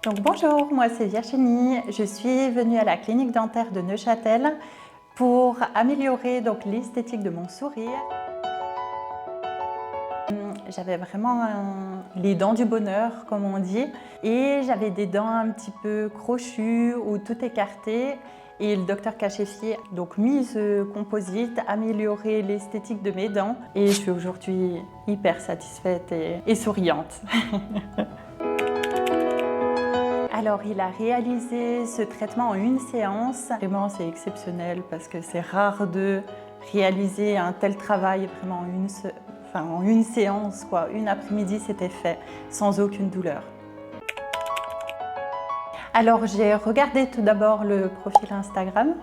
Donc bonjour, moi c'est Virginie. Je suis venue à la clinique dentaire de Neuchâtel pour améliorer l'esthétique de mon sourire. J'avais vraiment les dents du bonheur, comme on dit, et j'avais des dents un petit peu crochues ou tout écartées. Et le docteur Cachefi a mis ce composite, amélioré l'esthétique de mes dents, et je suis aujourd'hui hyper satisfaite et souriante. Alors, il a réalisé ce traitement en une séance. Vraiment, c'est exceptionnel parce que c'est rare de réaliser un tel travail vraiment en une séance, quoi. Une après-midi, c'était fait sans aucune douleur. Alors, j'ai regardé tout d'abord le profil Instagram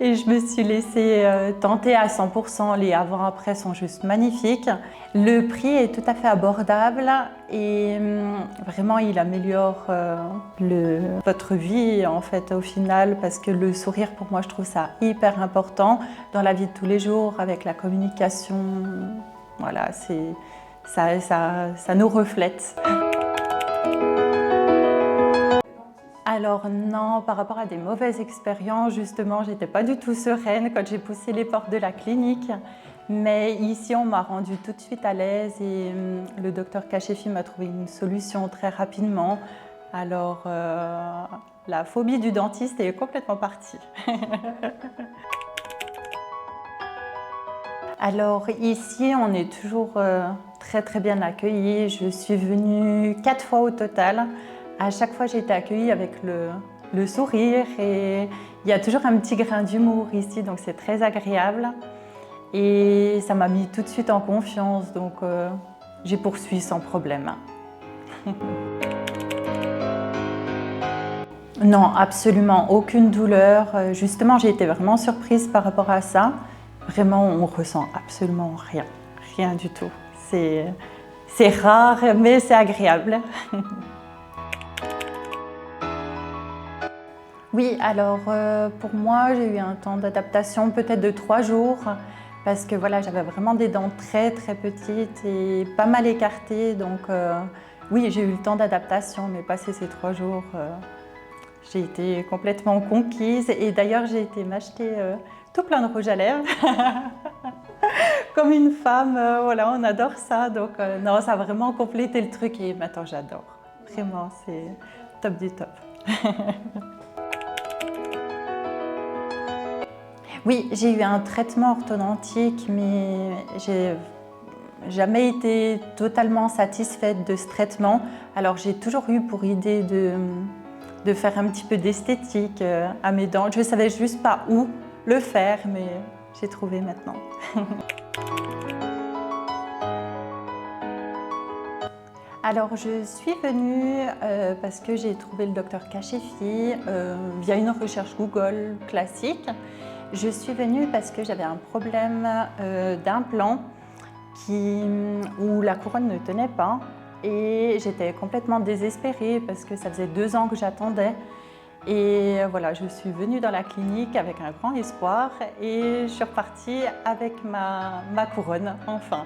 et je me suis laissée tenter à 100%. Les avant-après sont juste magnifiques. Le prix est tout à fait abordable et vraiment, il améliore votre vie en fait au final, parce que le sourire, pour moi, je trouve ça hyper important dans la vie de tous les jours avec la communication. Voilà, ça nous reflète. Alors non, par rapport à des mauvaises expériences, justement, j'étais pas du tout sereine quand j'ai poussé les portes de la clinique. Mais ici, on m'a rendue tout de suite à l'aise et le docteur Cachefi m'a trouvé une solution très rapidement. Alors, la phobie du dentiste est complètement partie. Alors ici, on est toujours très bien accueillis. Je suis venue 4 fois au total. À chaque fois, j'ai été accueillie avec le sourire et il y a toujours un petit grain d'humour ici, donc c'est très agréable. Et ça m'a mis tout de suite en confiance, donc j'ai poursuivi sans problème. Non, absolument aucune douleur. Justement, j'ai été vraiment surprise par rapport à ça. Vraiment, on ressent absolument rien, rien du tout. C'est rare, mais c'est agréable. Oui, alors pour moi, j'ai eu un temps d'adaptation peut-être de 3 jours parce que voilà, j'avais vraiment des dents très petites et pas mal écartées. Donc oui, j'ai eu le temps d'adaptation, mais passé ces 3 jours, j'ai été complètement conquise. Et d'ailleurs, j'ai été m'acheter tout plein de rouge à lèvres. Comme une femme, voilà, on adore ça. Donc non, ça a vraiment complété le truc et maintenant j'adore. Vraiment, c'est top du top. Oui, j'ai eu un traitement orthodontique, mais j'ai jamais été totalement satisfaite de ce traitement. Alors j'ai toujours eu pour idée de faire un petit peu d'esthétique à mes dents. Je ne savais juste pas où le faire, mais j'ai trouvé maintenant. Alors je suis venue parce que j'ai trouvé le docteur Cachefi via une recherche Google classique. Je suis venue parce que j'avais un problème d'implant où la couronne ne tenait pas et j'étais complètement désespérée parce que ça faisait 2 ans que j'attendais. Et voilà, je suis venue dans la clinique avec un grand espoir et je suis repartie avec ma couronne, enfin.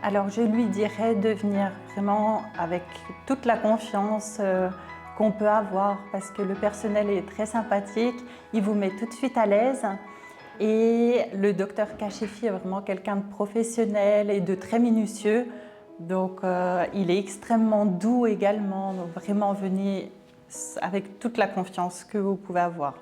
Alors je lui dirais de venir vraiment avec toute la confiance qu'on peut avoir parce que le personnel est très sympathique, il vous met tout de suite à l'aise et le docteur Cachefi est vraiment quelqu'un de professionnel et de très minutieux, donc il est extrêmement doux également, donc vraiment venez avec toute la confiance que vous pouvez avoir.